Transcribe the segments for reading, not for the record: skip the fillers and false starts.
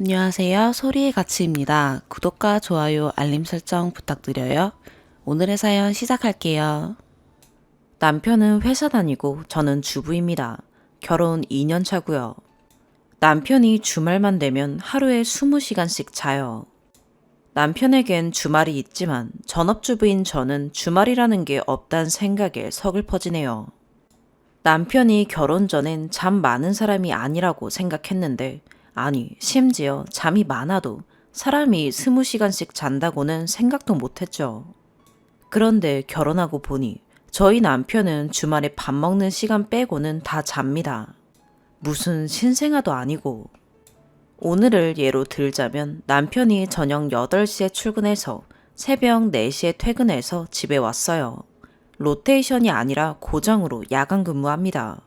안녕하세요. 소리의 가치입니다. 구독과 좋아요, 알림 설정 부탁드려요. 오늘의 사연 시작할게요. 남편은 회사 다니고 저는 주부입니다. 결혼 2년 차고요. 남편이 주말만 되면 하루에 20시간씩 자요. 남편에겐 주말이 있지만 전업주부인 저는 주말이라는 게 없단 생각에 서글퍼지네요. 남편이 결혼 전엔 잠 많은 사람이 아니라고 생각했는데, 아니, 심지어 잠이 많아도 사람이 20시간씩 잔다고는 생각도 못했죠. 그런데 결혼하고 보니 저희 남편은 주말에 밥 먹는 시간 빼고는 다 잡니다. 무슨 신생아도 아니고. 오늘을 예로 들자면 남편이 저녁 8시에 출근해서 새벽 4시에 퇴근해서 집에 왔어요. 로테이션이 아니라 고정으로 야간 근무합니다.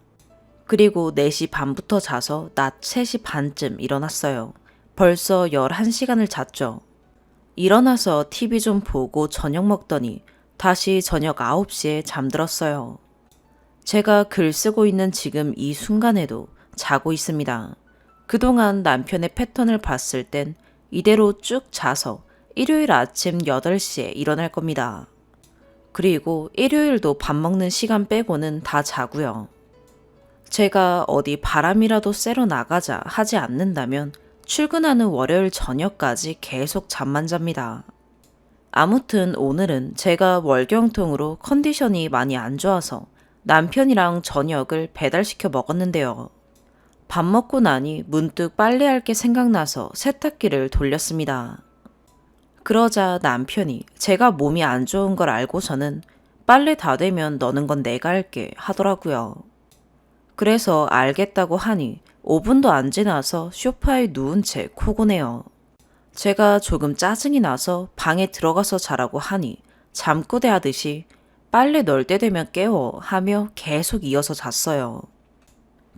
그리고 4시 반부터 자서 낮 3시 반쯤 일어났어요. 벌써 11시간을 잤죠. 일어나서 TV 좀 보고 저녁 먹더니 다시 저녁 9시에 잠들었어요. 제가 글 쓰고 있는 지금 이 순간에도 자고 있습니다. 그동안 남편의 패턴을 봤을 땐 이대로 쭉 자서 일요일 아침 8시에 일어날 겁니다. 그리고 일요일도 밥 먹는 시간 빼고는 다 자고요. 제가 어디 바람이라도 쐬러 나가자 하지 않는다면 출근하는 월요일 저녁까지 계속 잠만 잡니다. 아무튼 오늘은 제가 월경통으로 컨디션이 많이 안 좋아서 남편이랑 저녁을 배달시켜 먹었는데요. 밥 먹고 나니 문득 빨래할 게 생각나서 세탁기를 돌렸습니다. 그러자 남편이 제가 몸이 안 좋은 걸 알고서는 빨래 다 되면 너는 건 내가 할게 하더라고요. 그래서 알겠다고 하니 5분도 안 지나서 소파에 누운 채 코고네요. 제가 조금 짜증이 나서 방에 들어가서 자라고 하니 잠꼬대 하듯이 빨래 널 때 되면 깨워 하며 계속 이어서 잤어요.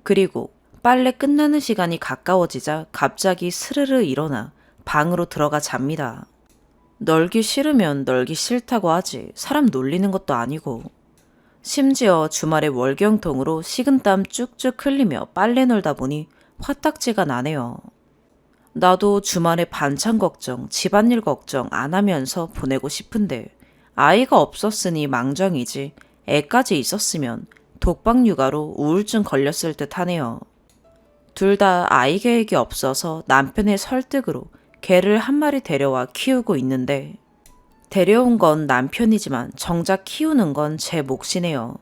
그리고 빨래 끝나는 시간이 가까워지자 갑자기 스르르 일어나 방으로 들어가 잡니다. 널기 싫으면 널기 싫다고 하지 사람 놀리는 것도 아니고. 심지어 주말에 월경통으로 식은땀 쭉쭉 흘리며 빨래 널다 보니 화딱지가 나네요. 나도 주말에 반찬 걱정, 집안일 걱정 안 하면서 보내고 싶은데 아이가 없었으니 망정이지 애까지 있었으면 독박 육아로 우울증 걸렸을 듯 하네요. 둘 다 아이 계획이 없어서 남편의 설득으로 개를 한 마리 데려와 키우고 있는데 데려온 건 남편이지만 정작 키우는 건 제 몫이네요.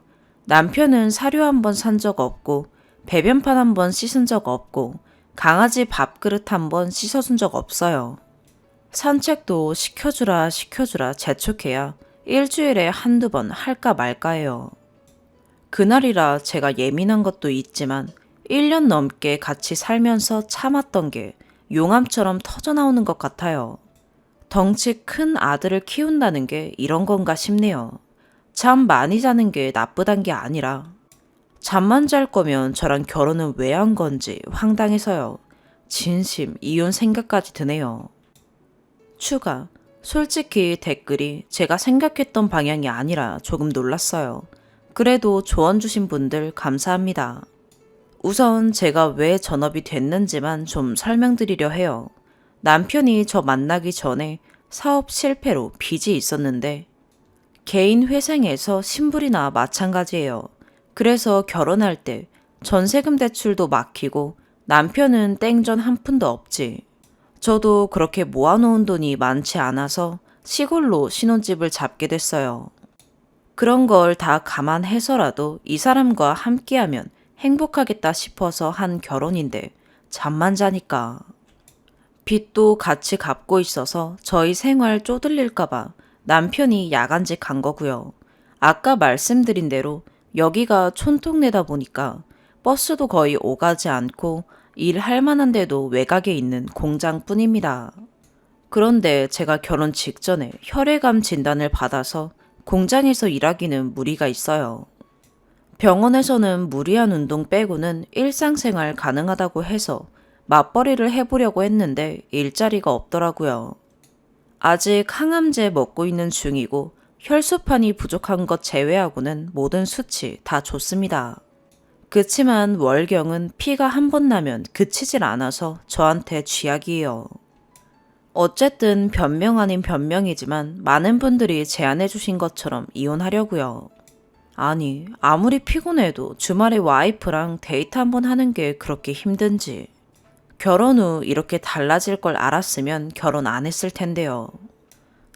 남편은 사료 한 번 산 적 없고 배변판 한 번 씻은 적 없고 강아지 밥그릇 한 번 씻어준 적 없어요. 산책도 시켜주라 재촉해야 일주일에 한두 번 할까 말까 해요. 그날이라 제가 예민한 것도 있지만 1년 넘게 같이 살면서 참았던 게 용암처럼 터져나오는 것 같아요. 덩치 큰 아들을 키운다는 게 이런 건가 싶네요. 잠 많이 자는 게 나쁘단 게 아니라 잠만 잘 거면 저랑 결혼은 왜 한 건지 황당해서요. 진심 이혼 생각까지 드네요. 추가. 솔직히 댓글이 제가 생각했던 방향이 아니라 조금 놀랐어요. 그래도 조언 주신 분들 감사합니다. 우선 제가 왜 전업이 됐는지만 좀 설명드리려 해요. 남편이 저 만나기 전에 사업 실패로 빚이 있었는데 개인 회생에서 신불이나 마찬가지예요. 그래서 결혼할 때 전세금 대출도 막히고 남편은 땡전 한 푼도 없지. 저도 그렇게 모아놓은 돈이 많지 않아서 시골로 신혼집을 잡게 됐어요. 그런 걸 다 감안해서라도 이 사람과 함께하면 행복하겠다 싶어서 한 결혼인데 잠만 자니까. 빚도 같이 갚고 있어서 저희 생활 쪼들릴까봐 남편이 야간직 간 거고요. 아까 말씀드린 대로 여기가 촌동네다 보니까 버스도 거의 오가지 않고 일할 만한데도 외곽에 있는 공장뿐입니다. 그런데 제가 결혼 직전에 혈액암 진단을 받아서 공장에서 일하기는 무리가 있어요. 병원에서는 무리한 운동 빼고는 일상생활 가능하다고 해서 맞벌이를 해보려고 했는데 일자리가 없더라고요. 아직 항암제 먹고 있는 중이고 혈소판이 부족한 것 제외하고는 모든 수치 다 좋습니다. 그치만 월경은 피가 한 번 나면 그치질 않아서 저한테 쥐약이에요. 어쨌든 변명 아닌 변명이지만 많은 분들이 제안해 주신 것처럼 이혼하려고요. 아니, 아무리 피곤해도 주말에 와이프랑 데이트 한번 하는 게 그렇게 힘든지. 결혼 후 이렇게 달라질 걸 알았으면 결혼 안 했을 텐데요.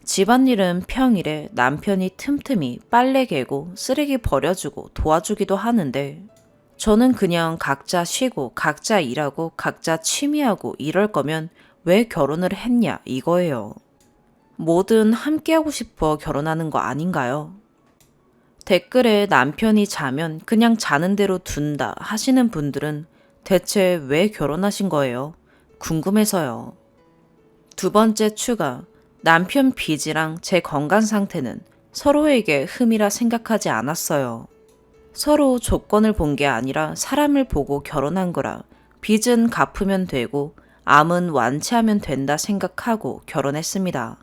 집안일은 평일에 남편이 틈틈이 빨래 개고 쓰레기 버려주고 도와주기도 하는데 저는 그냥 각자 쉬고 각자 일하고 각자 취미하고 이럴 거면 왜 결혼을 했냐 이거예요. 뭐든 함께하고 싶어 결혼하는 거 아닌가요? 댓글에 남편이 자면 그냥 자는 대로 둔다 하시는 분들은 대체 왜 결혼하신 거예요? 궁금해서요. 두 번째 추가. 남편 빚이랑 제 건강 상태는 서로에게 흠이라 생각하지 않았어요. 서로 조건을 본 게 아니라 사람을 보고 결혼한 거라 빚은 갚으면 되고 암은 완치하면 된다 생각하고 결혼했습니다.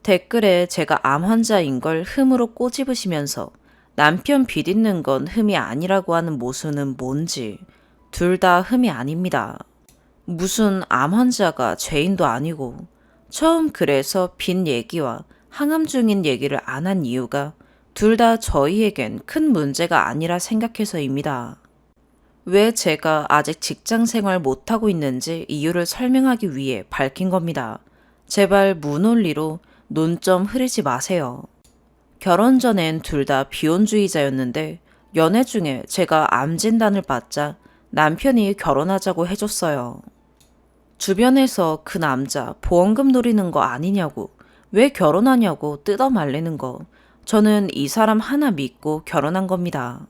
댓글에 제가 암 환자인 걸 흠으로 꼬집으시면서 남편 빚 있는 건 흠이 아니라고 하는 모순은 뭔지 둘 다 흠이 아닙니다. 무슨 암 환자가 죄인도 아니고 처음 그래서 빚 얘기와 항암 중인 얘기를 안 한 이유가 둘 다 저희에겐 큰 문제가 아니라 생각해서입니다. 왜 제가 아직 직장 생활 못하고 있는지 이유를 설명하기 위해 밝힌 겁니다. 제발 무논리로 논점 흐리지 마세요. 결혼 전엔 둘 다 비혼주의자였는데 연애 중에 제가 암 진단을 받자 남편이 결혼하자고 해줬어요. 주변에서 그 남자 보험금 노리는 거 아니냐고 왜 결혼하냐고 뜯어말리는 거 저는 이 사람 하나 믿고 결혼한 겁니다.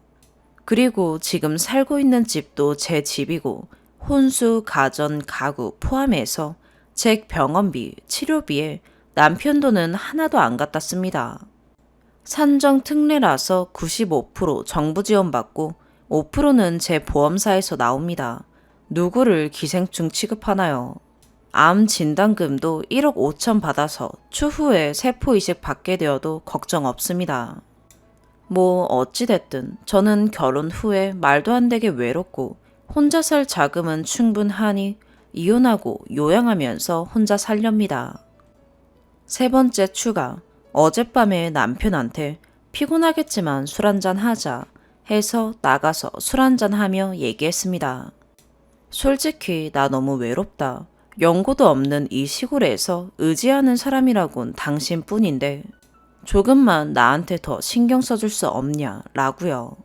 그리고 지금 살고 있는 집도 제 집이고 혼수, 가전, 가구 포함해서 제 병원비, 치료비에 남편 돈은 하나도 안 갖다 씁니다. 산정 특례라서 95% 정부 지원받고 5%는 제 보험사에서 나옵니다. 누구를 기생충 취급하나요? 암 진단금도 1억 5천 받아서 추후에 세포 이식 받게 되어도 걱정 없습니다. 뭐 어찌됐든 저는 결혼 후에 말도 안 되게 외롭고 혼자 살 자금은 충분하니 이혼하고 요양하면서 혼자 살렵니다. 세 번째 추가. 어젯밤에 남편한테 피곤하겠지만 술 한잔 하자 해서 나가서 술 한잔 하며 얘기했습니다. 솔직히 나 너무 외롭다. 연고도 없는 이 시골에서 의지하는 사람이라곤 당신뿐인데 조금만 나한테 더 신경 써줄 수 없냐 라고요.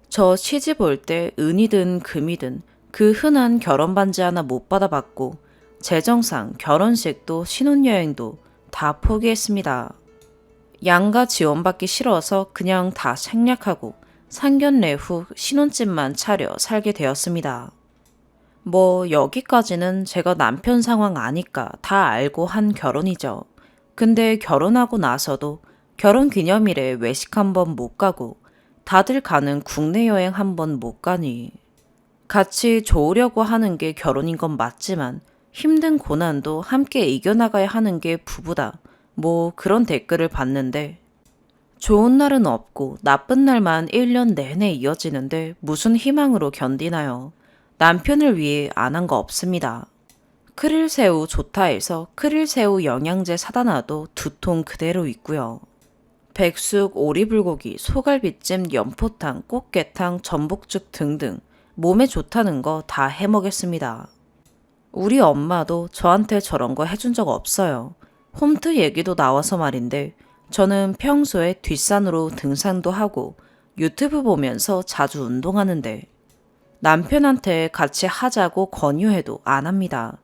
저 시집 올 때 은이든 금이든 그 흔한 결혼 반지 하나 못 받아봤고 재정상 결혼식도 신혼여행도 다 포기했습니다. 양가 지원받기 싫어서 그냥 다 생략하고 상견례 후 신혼집만 차려 살게 되었습니다. 뭐 여기까지는 제가 남편 상황 아니까 다 알고 한 결혼이죠. 근데 결혼하고 나서도 결혼 기념일에 외식 한번 못 가고 다들 가는 국내 여행 한번 못 가니 같이 좋으려고 하는 게 결혼인 건 맞지만 힘든 고난도 함께 이겨나가야 하는 게 부부다. 뭐 그런 댓글을 봤는데 좋은 날은 없고 나쁜 날만 1년 내내 이어지는데 무슨 희망으로 견디나요? 남편을 위해 안 한 거 없습니다. 크릴새우 좋다 해서 크릴새우 영양제 사다 놔도 두통 그대로 있고요. 백숙, 오리불고기, 소갈비찜, 연포탕, 꽃게탕, 전복죽 등등 몸에 좋다는 거 다 해먹였습니다. 우리 엄마도 저한테 저런 거 해준 적 없어요. 홈트 얘기도 나와서 말인데 저는 평소에 뒷산으로 등산도 하고 유튜브 보면서 자주 운동하는데 남편한테 같이 하자고 권유해도 안 합니다.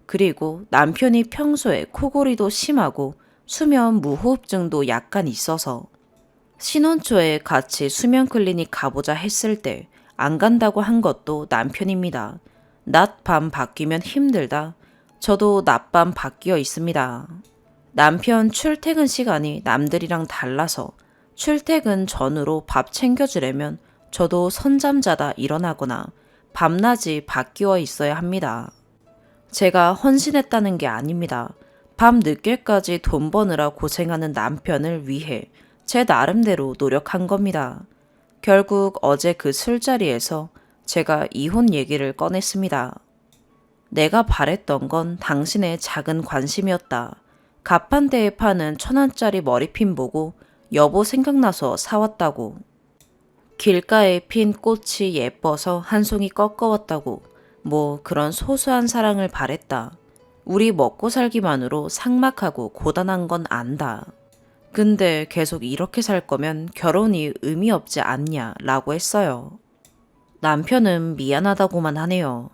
그리고 남편이 평소에 코골이도 심하고 수면 무호흡증도 약간 있어서 신혼 초에 같이 수면 클리닉 가보자 했을 때 안 간다고 한 것도 남편입니다. 낮, 밤 바뀌면 힘들다. 저도 낮, 밤 바뀌어 있습니다. 남편 출퇴근 시간이 남들이랑 달라서 출퇴근 전후로 밥 챙겨주려면 저도 선잠자다 일어나거나 밤낮이 바뀌어 있어야 합니다. 제가 헌신했다는 게 아닙니다. 밤 늦게까지 돈 버느라 고생하는 남편을 위해 제 나름대로 노력한 겁니다. 결국 어제 그 술자리에서 제가 이혼 얘기를 꺼냈습니다. 내가 바랬던 건 당신의 작은 관심이었다. 가판대에 파는 1,000원짜리 머리핀 보고 여보 생각나서 사왔다고. 길가에 핀 꽃이 예뻐서 한 송이 꺾어왔다고. 뭐 그런 소소한 사랑을 바랬다. 우리 먹고 살기만으로 삭막하고 고단한 건 안다. 근데 계속 이렇게 살 거면 결혼이 의미 없지 않냐 라고 했어요. 남편은 미안하다고만 하네요.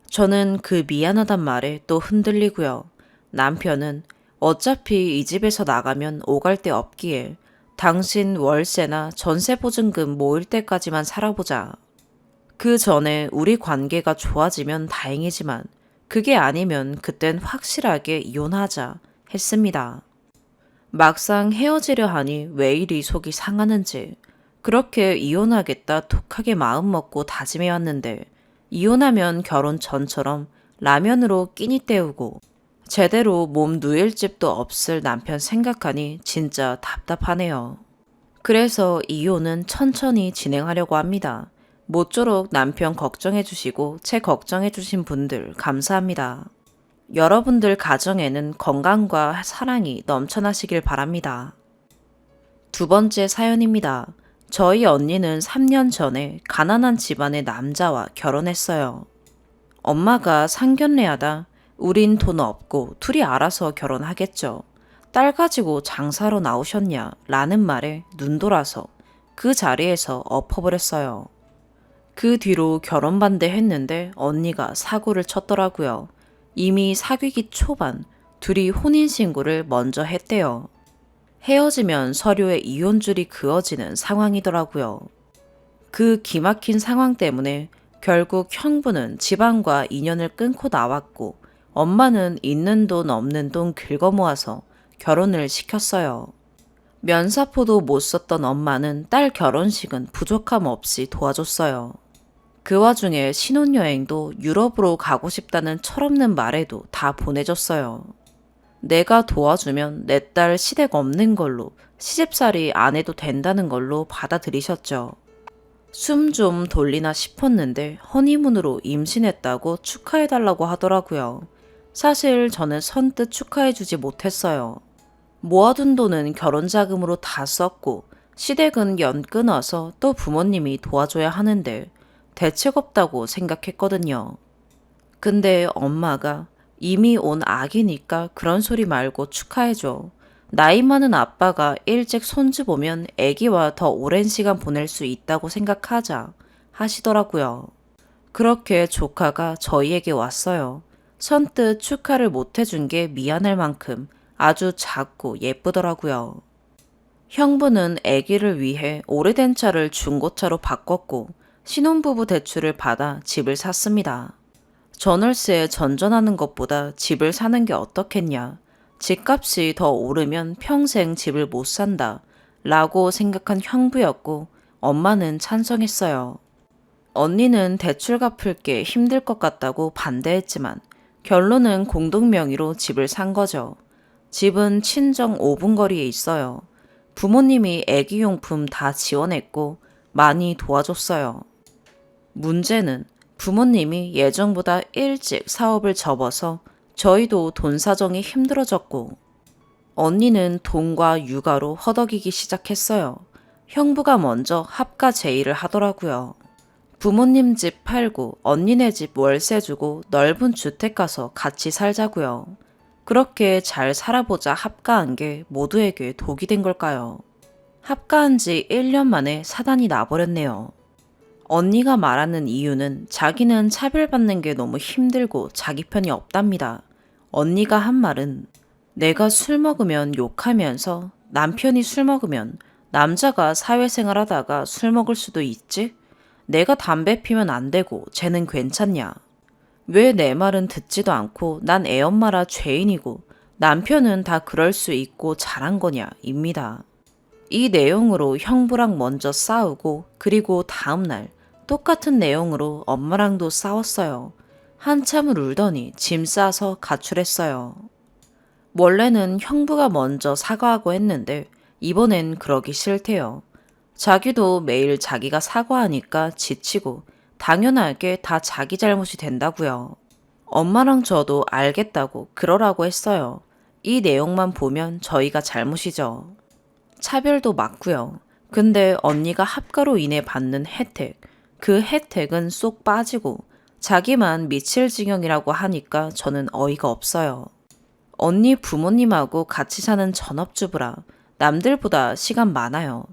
저는 그 미안하단 말에 또 흔들리고요. 남편은 어차피 이 집에서 나가면 오갈 데 없기에 당신 월세나 전세 보증금 모일 때까지만 살아보자. 그 전에 우리 관계가 좋아지면 다행이지만 그게 아니면 그땐 확실하게 이혼하자 했습니다. 막상 헤어지려 하니 왜 이리 속이 상하는지 그렇게 이혼하겠다 톡하게 마음먹고 다짐해왔는데 이혼하면 결혼 전처럼 라면으로 끼니 때우고 제대로 몸 누일 집도 없을 남편 생각하니 진짜 답답하네요. 그래서 이혼은 천천히 진행하려고 합니다. 모쪼록 남편 걱정해 주시고 제 걱정해 주신 분들 감사합니다. 여러분들 가정에는 건강과 사랑이 넘쳐나시길 바랍니다. 두 번째 사연입니다. 저희 언니는 3년 전에 가난한 집안의 남자와 결혼했어요. 엄마가 상견례하다 우린 돈 없고 둘이 알아서 결혼하겠죠. 딸 가지고 장사로 나오셨냐 라는 말에 눈돌아서 그 자리에서 엎어버렸어요. 그 뒤로 결혼 반대했는데 언니가 사고를 쳤더라고요. 이미 사귀기 초반 둘이 혼인신고를 먼저 했대요. 헤어지면 서류에 이혼줄이 그어지는 상황이더라고요. 그 기막힌 상황 때문에 결국 형부는 집안과 인연을 끊고 나왔고 엄마는 있는 돈 없는 돈 긁어 모아서 결혼을 시켰어요. 면사포도 못 썼던 엄마는 딸 결혼식은 부족함 없이 도와줬어요. 그 와중에 신혼여행도 유럽으로 가고 싶다는 철없는 말에도 다 보내줬어요. 내가 도와주면 내 딸 시댁 없는 걸로 시집살이 안 해도 된다는 걸로 받아들이셨죠. 숨 좀 돌리나 싶었는데 허니문으로 임신했다고 축하해달라고 하더라고요. 사실 저는 선뜻 축하해주지 못했어요. 모아둔 돈은 결혼자금으로 다 썼고 시댁은 연 끊어서 또 부모님이 도와줘야 하는데 대책 없다고 생각했거든요. 근데 엄마가 이미 온 아기니까 그런 소리 말고 축하해줘. 나이 많은 아빠가 일찍 손주 보면 아기와 더 오랜 시간 보낼 수 있다고 생각하자 하시더라고요. 그렇게 조카가 저희에게 왔어요. 선뜻 축하를 못 해준 게 미안할 만큼 아주 작고 예쁘더라고요. 형부는 아기를 위해 오래된 차를 중고차로 바꿨고 신혼부부 대출을 받아 집을 샀습니다. 전월세에 전전하는 것보다 집을 사는 게 어떻겠냐. 집값이 더 오르면 평생 집을 못 산다 라고 생각한 형부였고 엄마는 찬성했어요. 언니는 대출 갚을 게 힘들 것 같다고 반대했지만 결론은 공동 명의로 집을 산 거죠. 집은 친정 5분 거리에 있어요. 부모님이 애기용품 다 지원했고 많이 도와줬어요. 문제는 부모님이 예정보다 일찍 사업을 접어서 저희도 돈 사정이 힘들어졌고 언니는 돈과 육아로 허덕이기 시작했어요. 형부가 먼저 합가 제의를 하더라고요. 부모님 집 팔고 언니네 집 월세 주고 넓은 주택 가서 같이 살자고요. 그렇게 잘 살아보자 합가한 게 모두에게 독이 된 걸까요? 합가한 지 1년 만에 사단이 나버렸네요. 언니가 말하는 이유는 자기는 차별받는 게 너무 힘들고 자기 편이 없답니다. 언니가 한 말은 내가 술 먹으면 욕하면서 남편이 술 먹으면 남자가 사회생활 하다가 술 먹을 수도 있지? 내가 담배 피면 안 되고 쟤는 괜찮냐? 왜 내 말은 듣지도 않고 난 애엄마라 죄인이고 남편은 다 그럴 수 있고 잘한 거냐? 입니다. 이 내용으로 형부랑 먼저 싸우고 그리고 다음날 똑같은 내용으로 엄마랑도 싸웠어요. 한참을 울더니 짐 싸서 가출했어요. 원래는 형부가 먼저 사과하고 했는데 이번엔 그러기 싫대요. 자기도 매일 자기가 사과하니까 지치고 당연하게 다 자기 잘못이 된다고요. 엄마랑 저도 알겠다고 그러라고 했어요. 이 내용만 보면 저희가 잘못이죠. 차별도 맞고요. 근데 언니가 합가로 인해 받는 혜택, 그 혜택은 쏙 빠지고 자기만 미칠 지경이라고 하니까 저는 어이가 없어요. 언니 부모님하고 같이 사는 전업주부라 남들보다 시간 많아요.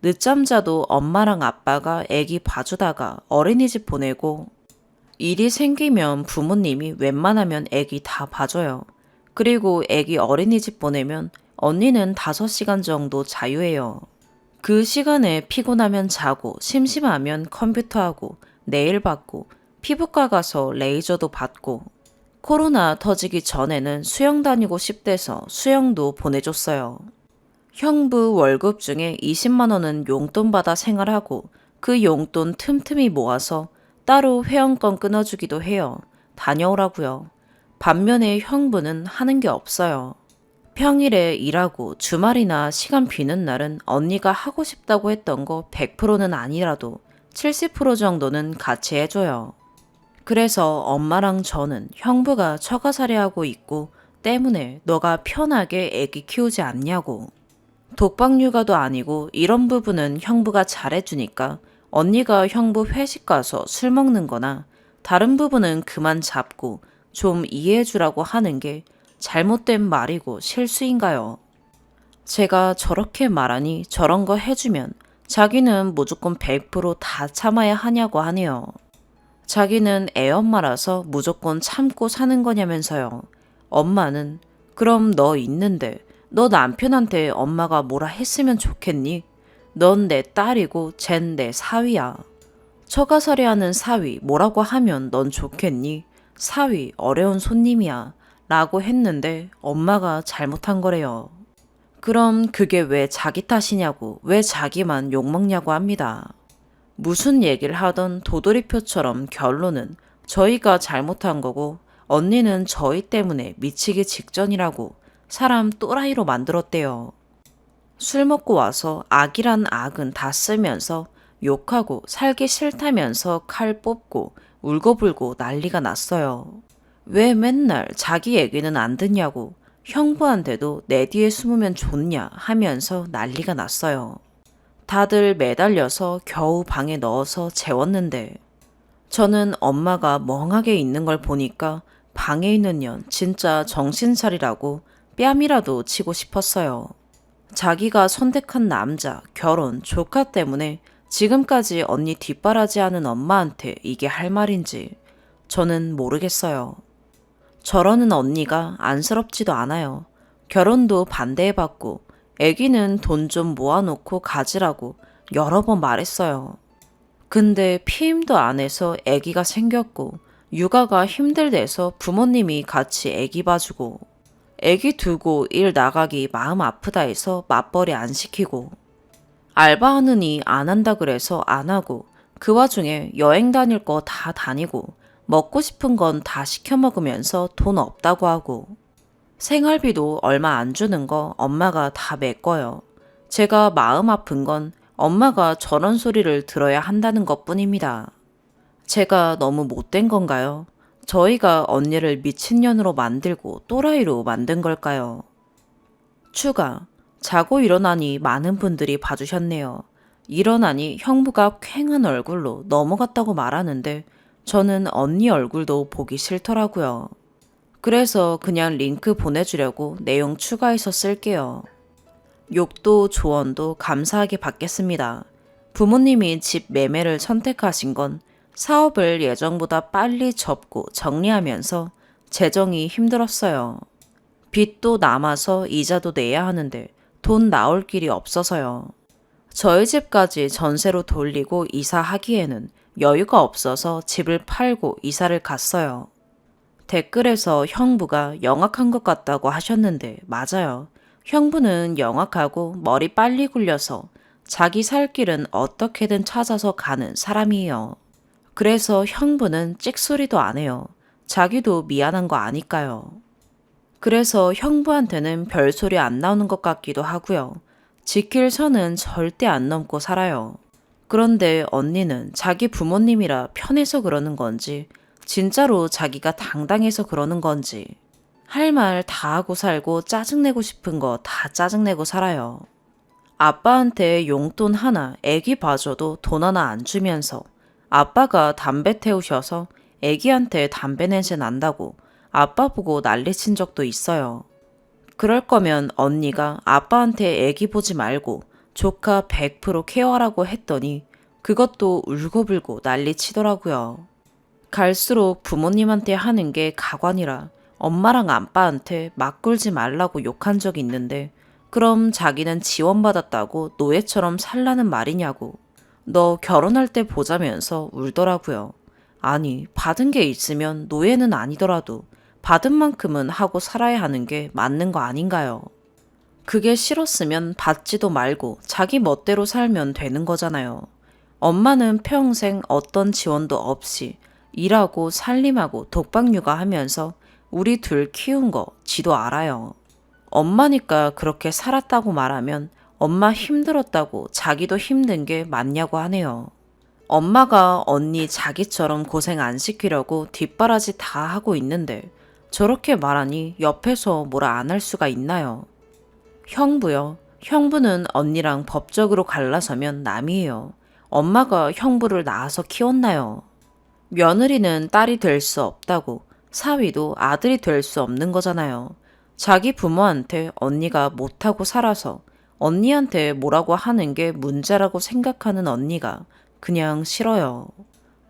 늦잠 자도 엄마랑 아빠가 애기 봐주다가 어린이집 보내고 일이 생기면 부모님이 웬만하면 애기 다 봐줘요. 그리고 애기 어린이집 보내면 언니는 5시간 정도 자유해요. 그 시간에 피곤하면 자고 심심하면 컴퓨터하고 네일 받고 피부과 가서 레이저도 받고 코로나 터지기 전에는 수영 다니고 싶대서 수영도 보내줬어요. 형부 월급 중에 20만 원은 용돈 받아 생활하고 그 용돈 틈틈이 모아서 따로 회원권 끊어주기도 해요. 다녀오라고요. 반면에 형부는 하는 게 없어요. 평일에 일하고 주말이나 시간 비는 날은 언니가 하고 싶다고 했던 거 100%는 아니라도 70% 정도는 같이 해줘요. 그래서 엄마랑 저는 형부가 처가살이하고 있고 때문에 너가 편하게 애기 키우지 않냐고. 독박 육아도 아니고 이런 부분은 형부가 잘해주니까 언니가 형부 회식 가서 술 먹는 거나 다른 부분은 그만 잡고 좀 이해해주라고 하는 게 잘못된 말이고 실수인가요? 제가 저렇게 말하니 저런 거 해주면 자기는 무조건 100%다 참아야 하냐고 하네요. 자기는 애엄마라서 무조건 참고 사는 거냐면서요. 엄마는 그럼 너 있는데 너 남편한테 엄마가 뭐라 했으면 좋겠니? 넌 내 딸이고 쟨 내 사위야. 처가살이하는 사위 뭐라고 하면 넌 좋겠니? 사위 어려운 손님이야. 라고 했는데 엄마가 잘못한 거래요. 그럼 그게 왜 자기 탓이냐고 왜 자기만 욕먹냐고 합니다. 무슨 얘기를 하던 도돌이표처럼 결론은 저희가 잘못한 거고 언니는 저희 때문에 미치기 직전이라고 사람 또라이로 만들었대요. 술 먹고 와서 악이란 악은 다 쓰면서 욕하고 살기 싫다면서 칼 뽑고 울고불고 난리가 났어요. 왜 맨날 자기 얘기는 안 듣냐고 형부한테도 내 뒤에 숨으면 좋냐 하면서 난리가 났어요. 다들 매달려서 겨우 방에 넣어서 재웠는데 저는 엄마가 멍하게 있는 걸 보니까 방에 있는 년 진짜 정신 차리라고 뺨이라도 치고 싶었어요. 자기가 선택한 남자, 결혼, 조카 때문에 지금까지 언니 뒷바라지하는 엄마한테 이게 할 말인지 저는 모르겠어요. 저러는 언니가 안쓰럽지도 않아요. 결혼도 반대해봤고 애기는 돈 좀 모아놓고 가지라고 여러 번 말했어요. 근데 피임도 안 해서 애기가 생겼고 육아가 힘들대서 부모님이 같이 애기 봐주고 애기 두고 일 나가기 마음 아프다 해서 맞벌이 안 시키고 알바하느니 안 한다 그래서 안 하고 그 와중에 여행 다닐 거 다 다니고 먹고 싶은 건 다 시켜 먹으면서 돈 없다고 하고 생활비도 얼마 안 주는 거 엄마가 다 메꿔요. 제가 마음 아픈 건 엄마가 저런 소리를 들어야 한다는 것 뿐입니다. 제가 너무 못된 건가요? 저희가 언니를 미친년으로 만들고 또라이로 만든 걸까요? 추가. 자고 일어나니 많은 분들이 봐주셨네요. 일어나니 형부가 퀭한 얼굴로 넘어갔다고 말하는데 저는 언니 얼굴도 보기 싫더라고요. 그래서 그냥 링크 보내주려고 내용 추가해서 쓸게요. 욕도 조언도 감사하게 받겠습니다. 부모님이 집 매매를 선택하신 건 사업을 예정보다 빨리 접고 정리하면서 재정이 힘들었어요. 빚도 남아서 이자도 내야 하는데 돈 나올 길이 없어서요. 저희 집까지 전세로 돌리고 이사하기에는 여유가 없어서 집을 팔고 이사를 갔어요. 댓글에서 형부가 영악한 것 같다고 하셨는데 맞아요. 형부는 영악하고 머리 빨리 굴려서 자기 살 길은 어떻게든 찾아서 가는 사람이에요. 그래서 형부는 찍소리도 안 해요. 자기도 미안한 거 아니까요. 그래서 형부한테는 별소리 안 나오는 것 같기도 하고요. 지킬 선은 절대 안 넘고 살아요. 그런데 언니는 자기 부모님이라 편해서 그러는 건지, 진짜로 자기가 당당해서 그러는 건지, 할 말 다 하고 살고 짜증내고 싶은 거 다 짜증내고 살아요. 아빠한테 용돈 하나 애기 봐줘도 돈 하나 안 주면서 아빠가 담배 태우셔서 애기한테 담배 냄새 난다고 아빠 보고 난리친 적도 있어요. 그럴 거면 언니가 아빠한테 애기 보지 말고 조카 100% 케어하라고 했더니 그것도 울고불고 난리치더라고요. 갈수록 부모님한테 하는 게 가관이라 엄마랑 아빠한테 막 굴지 말라고 욕한 적이 있는데, 그럼 자기는 지원받았다고 노예처럼 살라는 말이냐고. 너 결혼할 때 보자면서 울더라고요. 아니, 받은 게 있으면 노예는 아니더라도 받은 만큼은 하고 살아야 하는 게 맞는 거 아닌가요? 그게 싫었으면 받지도 말고 자기 멋대로 살면 되는 거잖아요. 엄마는 평생 어떤 지원도 없이 일하고 살림하고 독박 육아하면서 우리 둘 키운 거 지도 알아요. 엄마니까 그렇게 살았다고 말하면 엄마 힘들었다고 자기도 힘든 게 맞냐고 하네요. 엄마가 언니 자기처럼 고생 안 시키려고 뒷바라지 다 하고 있는데 저렇게 말하니 옆에서 뭐라 안 할 수가 있나요? 형부요. 형부는 언니랑 법적으로 갈라서면 남이에요. 엄마가 형부를 낳아서 키웠나요? 며느리는 딸이 될 수 없다고, 사위도 아들이 될 수 없는 거잖아요. 자기 부모한테 언니가 못하고 살아서 언니한테 뭐라고 하는 게 문제라고 생각하는 언니가 그냥 싫어요.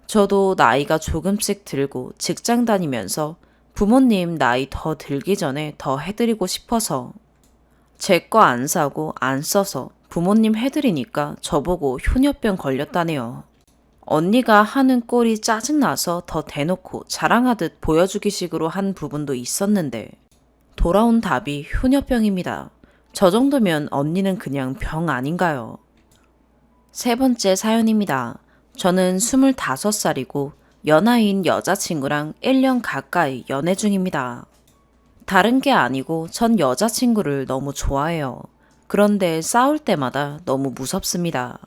저도 나이가 조금씩 들고 직장 다니면서 부모님 나이 더 들기 전에 더 해드리고 싶어서 제 거 안 사고 안 써서 부모님 해드리니까 저보고 효녀병 걸렸다네요. 언니가 하는 꼴이 짜증나서 더 대놓고 자랑하듯 보여주기 식으로 한 부분도 있었는데 돌아온 답이 효녀병입니다. 저 정도면 언니는 그냥 병 아닌가요? 세 번째 사연입니다. 저는 25살이고 연하인 여자친구랑 1년 가까이 연애 중입니다. 다른 게 아니고 전 여자친구를 너무 좋아해요. 그런데 싸울 때마다 너무 무섭습니다.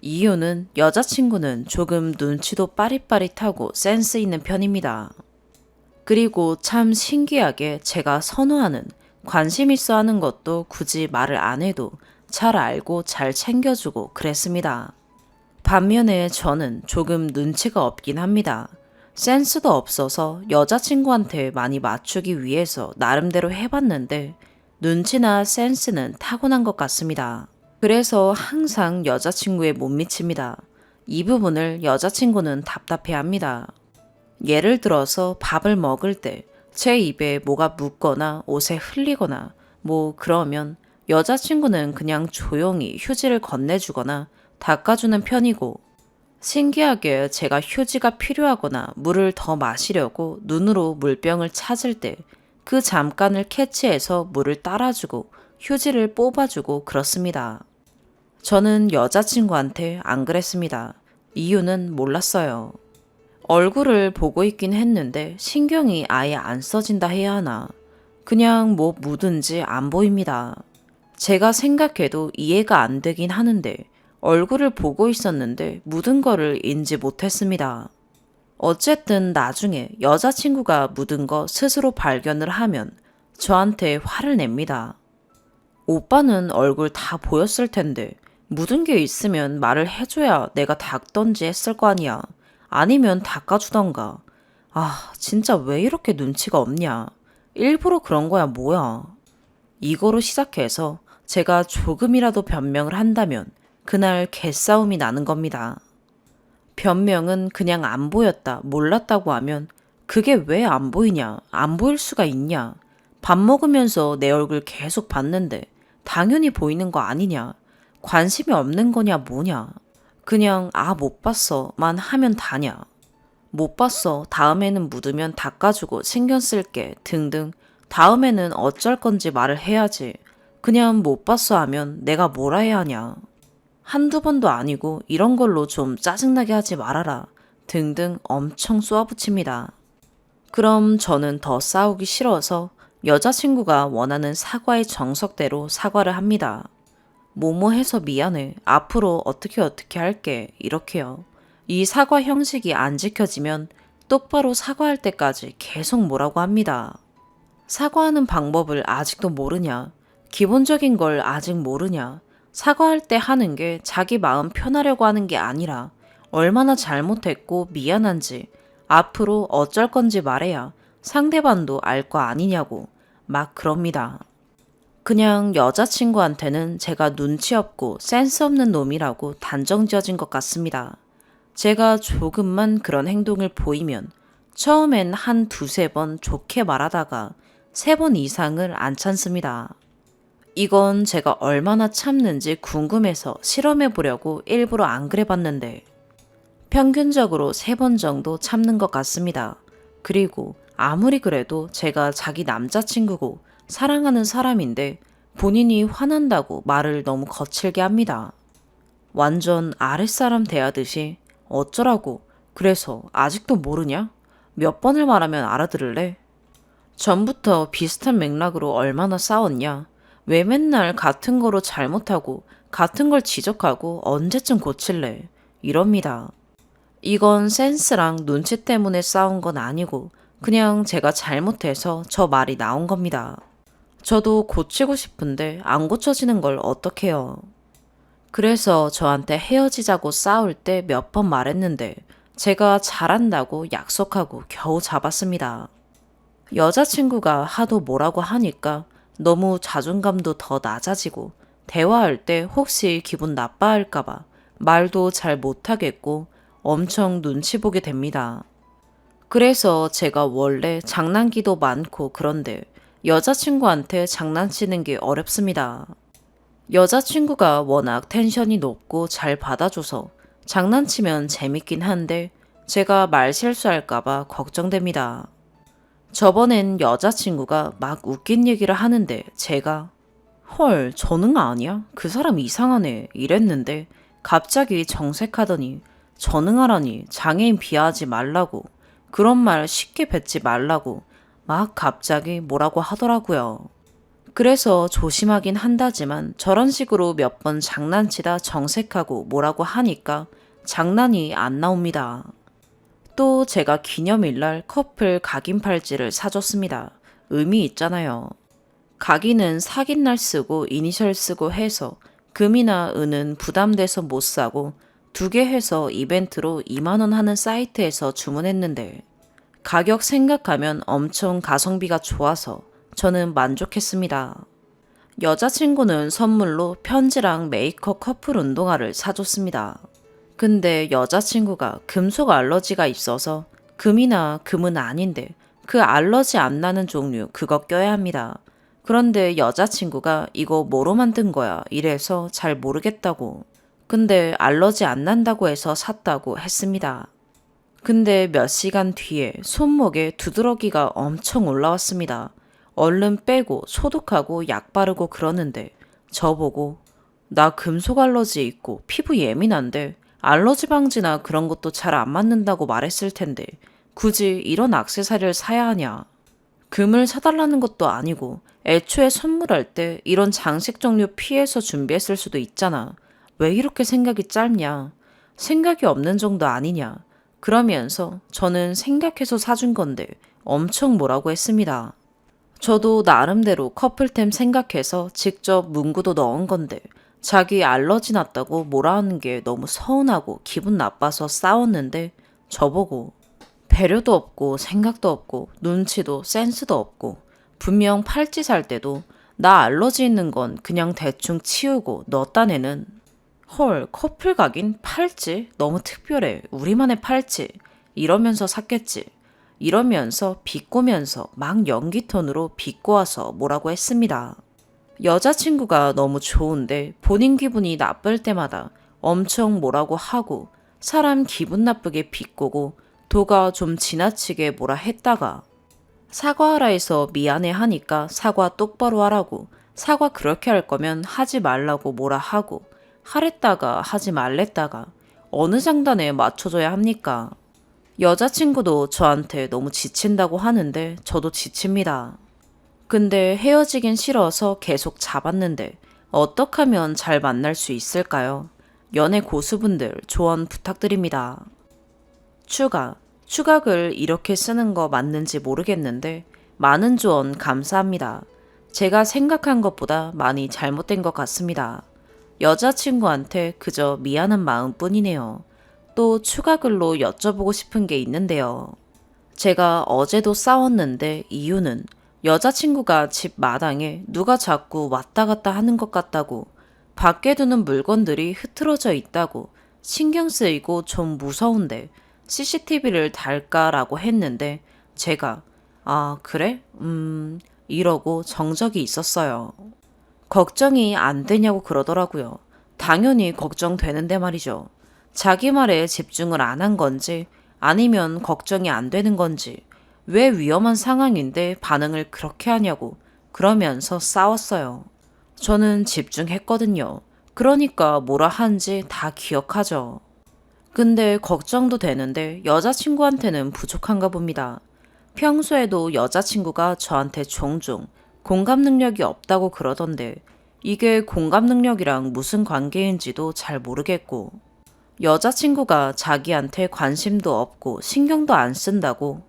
이유는 여자친구는 조금 눈치도 빠릿빠릿하고 센스 있는 편입니다. 그리고 참 신기하게 제가 선호하는, 관심 있어 하는 것도 굳이 말을 안 해도 잘 알고 잘 챙겨주고 그랬습니다. 반면에 저는 조금 눈치가 없긴 합니다. 센스도 없어서 여자친구한테 많이 맞추기 위해서 나름대로 해봤는데 눈치나 센스는 타고난 것 같습니다. 그래서 항상 여자친구에 못 미칩니다. 이 부분을 여자친구는 답답해합니다. 예를 들어서 밥을 먹을 때 제 입에 뭐가 묻거나 옷에 흘리거나 뭐 그러면 여자친구는 그냥 조용히 휴지를 건네주거나 닦아주는 편이고, 신기하게 제가 휴지가 필요하거나 물을 더 마시려고 눈으로 물병을 찾을 때 그 잠깐을 캐치해서 물을 따라주고 휴지를 뽑아주고 그렇습니다. 저는 여자친구한테 안 그랬습니다. 이유는 몰랐어요. 얼굴을 보고 있긴 했는데 신경이 아예 안 써진다 해야 하나. 그냥 뭐 묻은지 안 보입니다. 제가 생각해도 이해가 안 되긴 하는데 얼굴을 보고 있었는데 묻은 거를 인지 못했습니다. 어쨌든 나중에 여자친구가 묻은 거 스스로 발견을 하면 저한테 화를 냅니다. 오빠는 얼굴 다 보였을 텐데 묻은 게 있으면 말을 해줘야 내가 닦던지 했을 거 아니야. 아니면 닦아주던가. 아, 진짜 왜 이렇게 눈치가 없냐. 일부러 그런 거야 뭐야. 이거로 시작해서 제가 조금이라도 변명을 한다면 그날 개싸움이 나는 겁니다. 변명은 그냥 안 보였다, 몰랐다고 하면 그게 왜 안 보이냐, 안 보일 수가 있냐. 밥 먹으면서 내 얼굴 계속 봤는데 당연히 보이는 거 아니냐. 관심이 없는 거냐 뭐냐. 그냥 못 봤어만 하면 다냐. 못 봤어, 다음에는 묻으면 닦아주고 신경 쓸게 등등. 다음에는 어쩔 건지 말을 해야지. 그냥 못 봤어 하면 내가 뭐라 해야 하냐. 한두 번도 아니고 이런 걸로 좀 짜증나게 하지 말아라 등등 엄청 쏘아붙입니다. 그럼 저는 더 싸우기 싫어서 여자친구가 원하는 사과의 정석대로 사과를 합니다. 뭐뭐 해서 미안해. 앞으로 어떻게 할게. 이렇게요. 이 사과 형식이 안 지켜지면 똑바로 사과할 때까지 계속 뭐라고 합니다. 사과하는 방법을 아직도 모르냐? 기본적인 걸 아직 모르냐? 사과할 때 하는 게 자기 마음 편하려고 하는 게 아니라 얼마나 잘못했고 미안한지 앞으로 어쩔 건지 말해야 상대방도 알 거 아니냐고 막 그럽니다. 그냥 여자친구한테는 제가 눈치 없고 센스 없는 놈이라고 단정 지어진 것 같습니다. 제가 조금만 그런 행동을 보이면 처음엔 한 두세 번 좋게 말하다가 3번 이상을 안 참습니다. 이건 제가 얼마나 참는지 궁금해서 실험해 보려고 일부러 안 그래봤는데 평균적으로 3번 정도 참는 것 같습니다. 그리고 아무리 그래도 제가 자기 남자친구고 사랑하는 사람인데 본인이 화난다고 말을 너무 거칠게 합니다. 완전 아랫사람 대하듯이 어쩌라고 그래서 아직도 모르냐? 몇 번을 말하면 알아들을래? 전부터 비슷한 맥락으로 얼마나 싸웠냐? 왜 맨날 같은 거로 잘못하고 같은 걸 지적하고 언제쯤 고칠래? 이럽니다. 이건 센스랑 눈치 때문에 싸운 건 아니고 그냥 제가 잘못해서 저 말이 나온 겁니다. 저도 고치고 싶은데 안 고쳐지는 걸 어떡해요. 그래서 저한테 헤어지자고 싸울 때 몇 번 말했는데 제가 잘한다고 약속하고 겨우 잡았습니다. 여자친구가 하도 뭐라고 하니까 너무 자존감도 더 낮아지고 대화할 때 혹시 기분 나빠할까봐 말도 잘 못하겠고 엄청 눈치 보게 됩니다. 그래서 제가 원래 장난기도 많고 그런데 여자친구한테 장난치는 게 어렵습니다. 여자친구가 워낙 텐션이 높고 잘 받아줘서 장난치면 재밌긴 한데 제가 말 실수할까봐 걱정됩니다. 저번엔 여자친구가 막 웃긴 얘기를 하는데 제가 헐, 저는 아니야? 그 사람 이상하네. 이랬는데 갑자기 정색하더니 전응하라니 장애인 비하하지 말라고 그런 말 쉽게 뱉지 말라고 막 갑자기 뭐라고 하더라고요. 그래서 조심하긴 한다지만 저런 식으로 몇 번 장난치다 정색하고 뭐라고 하니까 장난이 안 나옵니다. 또 제가 기념일날 커플 각인 팔찌를 사줬습니다. 의미 있잖아요. 각인은 사귄 날 쓰고 이니셜 쓰고 해서 금이나 은은 부담돼서 못 사고 2개 해서 이벤트로 2만 원 하는 사이트에서 주문했는데 가격 생각하면 엄청 가성비가 좋아서 저는 만족했습니다. 여자친구는 선물로 편지랑 메이커 커플 운동화를 사줬습니다. 근데 여자친구가 금속 알러지가 있어서 금이나 금은 아닌데 그 알러지 안 나는 종류 그거 껴야 합니다. 그런데 여자친구가 이거 뭐로 만든 거야 이래서 잘 모르겠다고. 근데 알러지 안 난다고 해서 샀다고 했습니다. 근데 몇 시간 뒤에 손목에 두드러기가 엄청 올라왔습니다. 얼른 빼고 소독하고 약 바르고 그러는데 저보고 나 금속 알러지 있고 피부 예민한데 알러지 방지나 그런 것도 잘 안 맞는다고 말했을 텐데 굳이 이런 액세서리를 사야 하냐. 금을 사달라는 것도 아니고 애초에 선물할 때 이런 장식 종류 피해서 준비했을 수도 있잖아. 왜 이렇게 생각이 짧냐. 생각이 없는 정도 아니냐. 그러면서 저는 생각해서 사준 건데 엄청 뭐라고 했습니다. 저도 나름대로 커플템 생각해서 직접 문구도 넣은 건데 자기 알러지 났다고 뭐라 하는 게 너무 서운하고 기분 나빠서 싸웠는데 저보고 배려도 없고 생각도 없고 눈치도 센스도 없고 분명 팔찌 살 때도 나 알러지 있는 건 그냥 대충 치우고 너 딴에는 헐 커플 각인 팔찌? 너무 특별해. 우리만의 팔찌. 이러면서 샀겠지. 이러면서 비꼬면서 막 연기톤으로 비꼬아서 뭐라고 했습니다. 여자친구가 너무 좋은데 본인 기분이 나쁠 때마다 엄청 뭐라고 하고 사람 기분 나쁘게 비꼬고 도가 좀 지나치게 뭐라 했다가 사과하라 해서 미안해 하니까 사과 똑바로 하라고 사과 그렇게 할 거면 하지 말라고 뭐라 하고 하랬다가 하지 말랬다가 어느 장단에 맞춰줘야 합니까? 여자친구도 저한테 너무 지친다고 하는데 저도 지칩니다. 근데 헤어지긴 싫어서 계속 잡았는데 어떻게 하면 잘 만날 수 있을까요? 연애 고수분들 조언 부탁드립니다. 추각을 이렇게 쓰는 거 맞는지 모르겠는데 많은 조언 감사합니다. 제가 생각한 것보다 많이 잘못된 것 같습니다. 여자친구한테 그저 미안한 마음뿐이네요. 또 추가글로 여쭤보고 싶은 게 있는데요. 제가 어제도 싸웠는데 이유는 여자친구가 집 마당에 누가 자꾸 왔다 갔다 하는 것 같다고, 밖에 두는 물건들이 흐트러져 있다고, 신경 쓰이고 좀 무서운데 CCTV를 달까라고 했는데 제가 아, 그래? 이러고 정적이 있었어요. 걱정이 안 되냐고 그러더라고요. 당연히 걱정되는데 말이죠. 자기 말에 집중을 안 한 건지 아니면 걱정이 안 되는 건지 왜 위험한 상황인데 반응을 그렇게 하냐고 그러면서 싸웠어요. 저는 집중했거든요. 그러니까 뭐라 한지 다 기억하죠. 근데 걱정도 되는데 여자친구한테는 부족한가 봅니다. 평소에도 여자친구가 저한테 종종 공감 능력이 없다고 그러던데 이게 공감 능력이랑 무슨 관계인지도 잘 모르겠고, 여자친구가 자기한테 관심도 없고 신경도 안 쓴다고,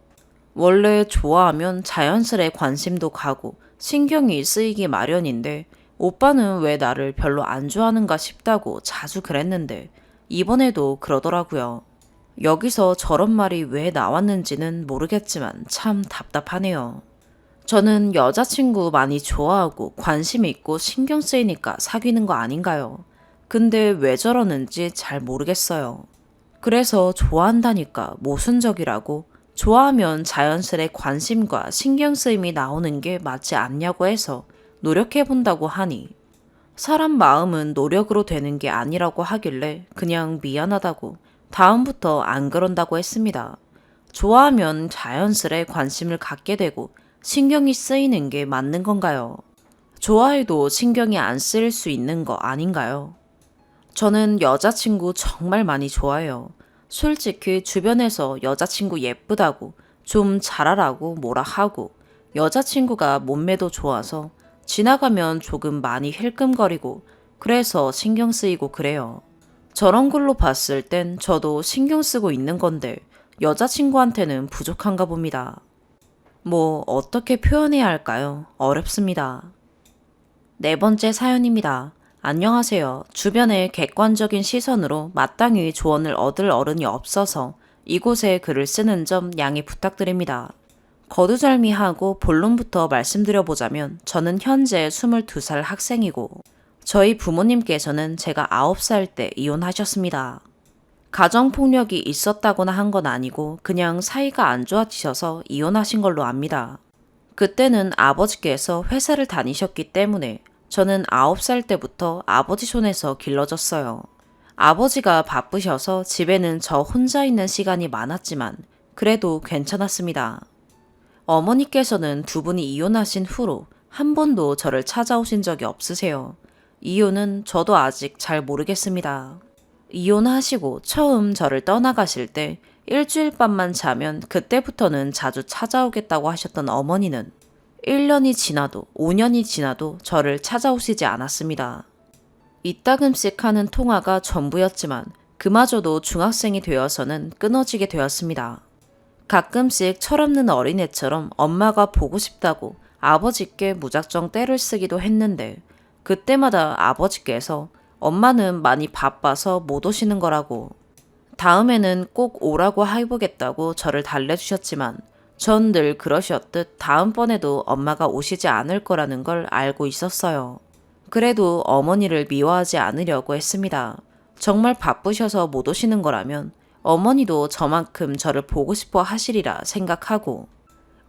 원래 좋아하면 자연스레 관심도 가고 신경이 쓰이기 마련인데 오빠는 왜 나를 별로 안 좋아하는가 싶다고 자주 그랬는데 이번에도 그러더라고요. 여기서 저런 말이 왜 나왔는지는 모르겠지만 참 답답하네요. 저는 여자친구 많이 좋아하고 관심 있고 신경 쓰이니까 사귀는 거 아닌가요? 근데 왜 저러는지 잘 모르겠어요. 그래서 좋아한다니까 모순적이라고, 좋아하면 자연스레 관심과 신경 쓰임이 나오는 게 맞지 않냐고 해서 노력해 본다고 하니, 사람 마음은 노력으로 되는 게 아니라고 하길래 그냥 미안하다고 다음부터 안 그런다고 했습니다. 좋아하면 자연스레 관심을 갖게 되고 신경이 쓰이는 게 맞는 건가요? 좋아해도 신경이 안 쓰일 수 있는 거 아닌가요? 저는 여자친구 정말 많이 좋아해요. 솔직히 주변에서 여자친구 예쁘다고 좀 잘하라고 뭐라 하고, 여자친구가 몸매도 좋아서 지나가면 조금 많이 힐끔거리고 그래서 신경 쓰이고 그래요. 저런 걸로 봤을 땐 저도 신경 쓰고 있는 건데 여자친구한테는 부족한가 봅니다. 뭐 어떻게 표현해야 할까요? 어렵습니다. 네 번째 사연입니다. 안녕하세요. 주변의 객관적인 시선으로 마땅히 조언을 얻을 어른이 없어서 이곳에 글을 쓰는 점 양해 부탁드립니다. 거두절미하고 본론부터 말씀드려보자면 저는 현재 22살 학생이고 저희 부모님께서는 제가 9살 때 이혼하셨습니다. 가정폭력이 있었다거나 한 건 아니고 그냥 사이가 안 좋아지셔서 이혼하신 걸로 압니다. 그때는 아버지께서 회사를 다니셨기 때문에 저는 9살 때부터 아버지 손에서 길러졌어요. 아버지가 바쁘셔서 집에는 저 혼자 있는 시간이 많았지만 그래도 괜찮았습니다. 어머니께서는 두 분이 이혼하신 후로 한 번도 저를 찾아오신 적이 없으세요. 이유는 저도 아직 잘 모르겠습니다. 이혼하시고 처음 저를 떠나가실 때 일주일 밤만 자면 그때부터는 자주 찾아오겠다고 하셨던 어머니는 1년이 지나도 5년이 지나도 저를 찾아오시지 않았습니다. 이따금씩 하는 통화가 전부였지만 그마저도 중학생이 되어서는 끊어지게 되었습니다. 가끔씩 철없는 어린애처럼 엄마가 보고 싶다고 아버지께 무작정 떼를 쓰기도 했는데 그때마다 아버지께서 엄마는 많이 바빠서 못 오시는 거라고, 다음에는 꼭 오라고 해보겠다고 저를 달래주셨지만 전 늘 그러셨듯 다음번에도 엄마가 오시지 않을 거라는 걸 알고 있었어요. 그래도 어머니를 미워하지 않으려고 했습니다. 정말 바쁘셔서 못 오시는 거라면 어머니도 저만큼 저를 보고 싶어 하시리라 생각하고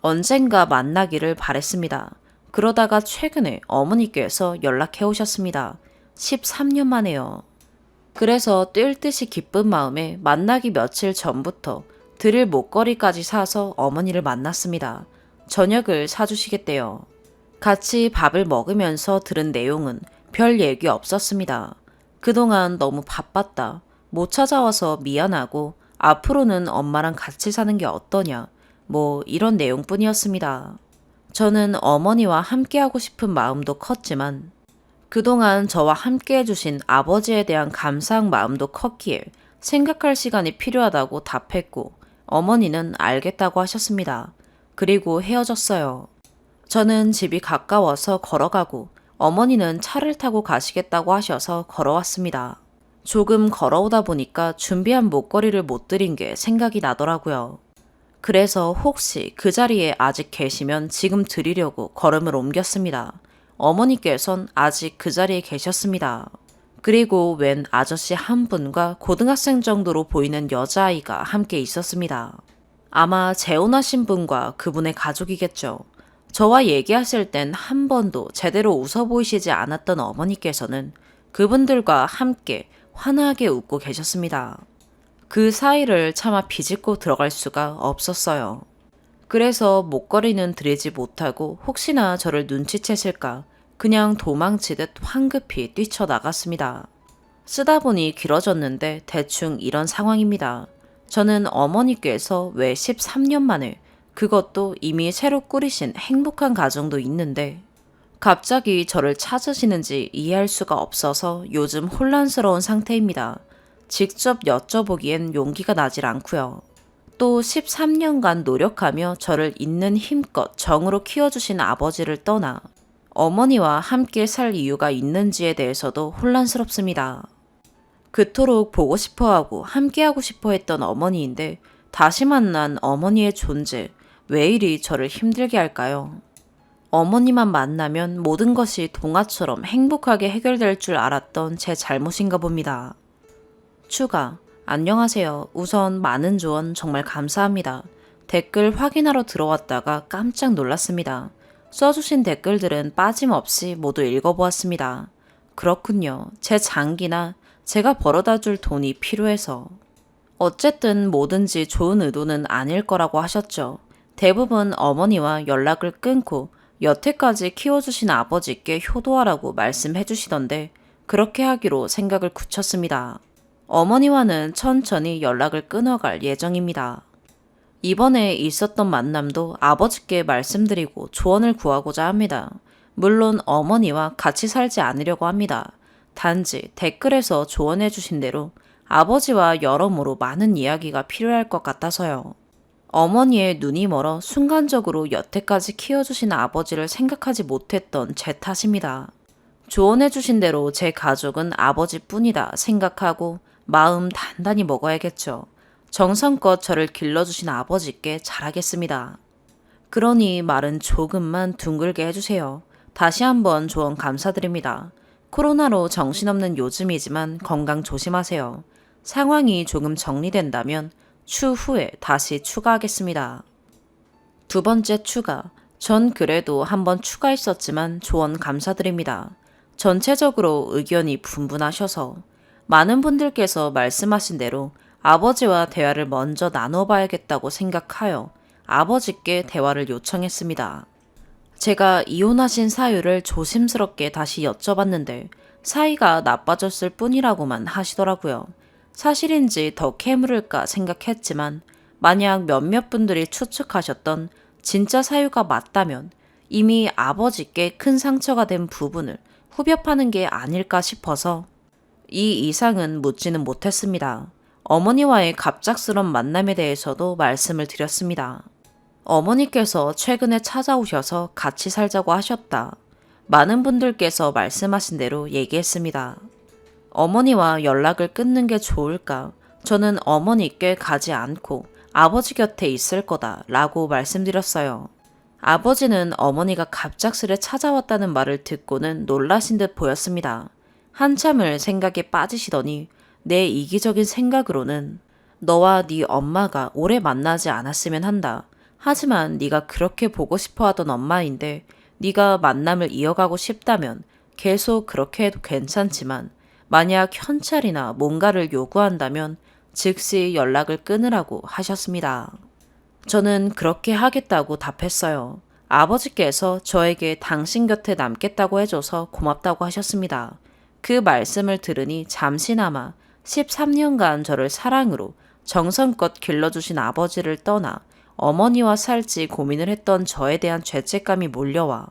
언젠가 만나기를 바랬습니다. 그러다가 최근에 어머니께서 연락해 오셨습니다. 13년 만에요. 그래서 뛸 듯이 기쁜 마음에 만나기 며칠 전부터 드릴 목걸이까지 사서 어머니를 만났습니다. 저녁을 사주시겠대요. 같이 밥을 먹으면서 들은 내용은 별 얘기 없었습니다. 그동안 너무 바빴다, 못 찾아와서 미안하고 앞으로는 엄마랑 같이 사는 게 어떠냐, 뭐 이런 내용뿐이었습니다. 저는 어머니와 함께하고 싶은 마음도 컸지만 그동안 저와 함께 해주신 아버지에 대한 감사한 마음도 컸기에 생각할 시간이 필요하다고 답했고 어머니는 알겠다고 하셨습니다. 그리고 헤어졌어요. 저는 집이 가까워서 걸어가고 어머니는 차를 타고 가시겠다고 하셔서 걸어왔습니다. 조금 걸어오다 보니까 준비한 목걸이를 못 드린 게 생각이 나더라고요. 그래서 혹시 그 자리에 아직 계시면 지금 드리려고 걸음을 옮겼습니다. 어머니께선 아직 그 자리에 계셨습니다. 그리고 웬 아저씨 한 분과 고등학생 정도로 보이는 여자아이가 함께 있었습니다. 아마 재혼하신 분과 그분의 가족이겠죠. 저와 얘기하실 땐 한 번도 제대로 웃어 보이시지 않았던 어머니께서는 그분들과 함께 환하게 웃고 계셨습니다. 그 사이를 차마 비집고 들어갈 수가 없었어요. 그래서 목걸이는 드리지 못하고 혹시나 저를 눈치채실까 그냥 도망치듯 황급히 뛰쳐나갔습니다. 쓰다 보니 길어졌는데 대충 이런 상황입니다. 저는 어머니께서 왜 13년 만에 그것도 이미 새로 꾸리신 행복한 가정도 있는데 갑자기 저를 찾으시는지 이해할 수가 없어서 요즘 혼란스러운 상태입니다. 직접 여쭤보기엔 용기가 나질 않고요. 또 13년간 노력하며 저를 있는 힘껏 정으로 키워주신 아버지를 떠나 어머니와 함께 살 이유가 있는지에 대해서도 혼란스럽습니다. 그토록 보고 싶어하고 함께하고 싶어 했던 어머니인데 다시 만난 어머니의 존재, 왜 이리 저를 힘들게 할까요? 어머니만 만나면 모든 것이 동화처럼 행복하게 해결될 줄 알았던 제 잘못인가 봅니다. 추가, 안녕하세요. 우선 많은 조언 정말 감사합니다. 댓글 확인하러 들어왔다가 깜짝 놀랐습니다. 써주신 댓글들은 빠짐없이 모두 읽어보았습니다. 그렇군요. 제 장기나 제가 벌어다 줄 돈이 필요해서. 어쨌든 뭐든지 좋은 의도는 아닐 거라고 하셨죠. 대부분 어머니와 연락을 끊고 여태까지 키워주신 아버지께 효도하라고 말씀해 주시던데 그렇게 하기로 생각을 굳혔습니다. 어머니와는 천천히 연락을 끊어갈 예정입니다. 이번에 있었던 만남도 아버지께 말씀드리고 조언을 구하고자 합니다. 물론 어머니와 같이 살지 않으려고 합니다. 단지 댓글에서 조언해 주신 대로 아버지와 여러모로 많은 이야기가 필요할 것 같아서요. 어머니의 눈이 멀어 순간적으로 여태까지 키워주신 아버지를 생각하지 못했던 제 탓입니다. 조언해 주신 대로 제 가족은 아버지뿐이다 생각하고 마음 단단히 먹어야겠죠. 정성껏 저를 길러주신 아버지께 잘하겠습니다. 그러니 말은 조금만 둥글게 해주세요. 다시 한번 조언 감사드립니다. 코로나로 정신없는 요즘이지만 건강 조심하세요. 상황이 조금 정리된다면 추후에 다시 추가하겠습니다. 두 번째 추가. 전 그래도 한번 추가했었지만 조언 감사드립니다. 전체적으로 의견이 분분하셔서 많은 분들께서 말씀하신 대로 아버지와 대화를 먼저 나눠봐야겠다고 생각하여 아버지께 대화를 요청했습니다. 제가 이혼하신 사유를 조심스럽게 다시 여쭤봤는데 사이가 나빠졌을 뿐이라고만 하시더라고요. 사실인지 더 캐물을까 생각했지만 만약 몇몇 분들이 추측하셨던 진짜 사유가 맞다면 이미 아버지께 큰 상처가 된 부분을 후벼 파는 게 아닐까 싶어서 이 이상은 묻지는 못했습니다. 어머니와의 갑작스런 만남에 대해서도 말씀을 드렸습니다. 어머니께서 최근에 찾아오셔서 같이 살자고 하셨다. 많은 분들께서 말씀하신 대로 얘기했습니다. 어머니와 연락을 끊는 게 좋을까? 저는 어머니께 가지 않고 아버지 곁에 있을 거다 라고 말씀드렸어요. 아버지는 어머니가 갑작스레 찾아왔다는 말을 듣고는 놀라신 듯 보였습니다. 한참을 생각에 빠지시더니 내 이기적인 생각으로는 너와 네 엄마가 오래 만나지 않았으면 한다. 하지만 네가 그렇게 보고 싶어 하던 엄마인데 네가 만남을 이어가고 싶다면 계속 그렇게 해도 괜찮지만 만약 현찰이나 뭔가를 요구한다면 즉시 연락을 끊으라고 하셨습니다. 저는 그렇게 하겠다고 답했어요. 아버지께서 저에게 당신 곁에 남겠다고 해줘서 고맙다고 하셨습니다. 그 말씀을 들으니 잠시나마 13년간 저를 사랑으로 정성껏 길러주신 아버지를 떠나 어머니와 살지 고민을 했던 저에 대한 죄책감이 몰려와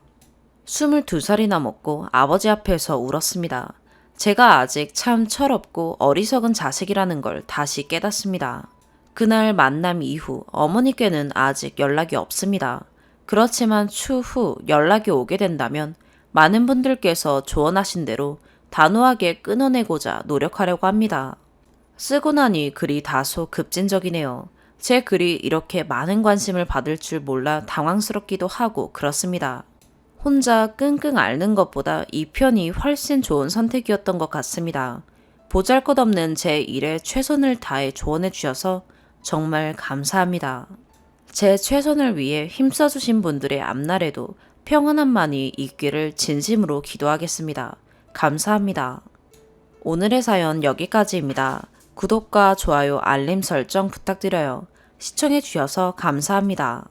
22살이나 먹고 아버지 앞에서 울었습니다. 제가 아직 참 철없고 어리석은 자식이라는 걸 다시 깨닫습니다. 그날 만남 이후 어머니께는 아직 연락이 없습니다. 그렇지만 추후 연락이 오게 된다면 많은 분들께서 조언하신 대로 단호하게 끊어내고자 노력하려고 합니다. 쓰고 나니 글이 다소 급진적이네요. 제 글이 이렇게 많은 관심을 받을 줄 몰라 당황스럽기도 하고 그렇습니다. 혼자 끙끙 앓는 것보다 이 편이 훨씬 좋은 선택이었던 것 같습니다. 보잘것없는 제 일에 최선을 다해 조언해 주셔서 정말 감사합니다. 제 최선을 위해 힘써주신 분들의 앞날에도 평안함만이 있기를 진심으로 기도하겠습니다. 감사합니다. 오늘의 사연 여기까지입니다. 구독과 좋아요, 알림 설정 부탁드려요. 시청해 주셔서 감사합니다.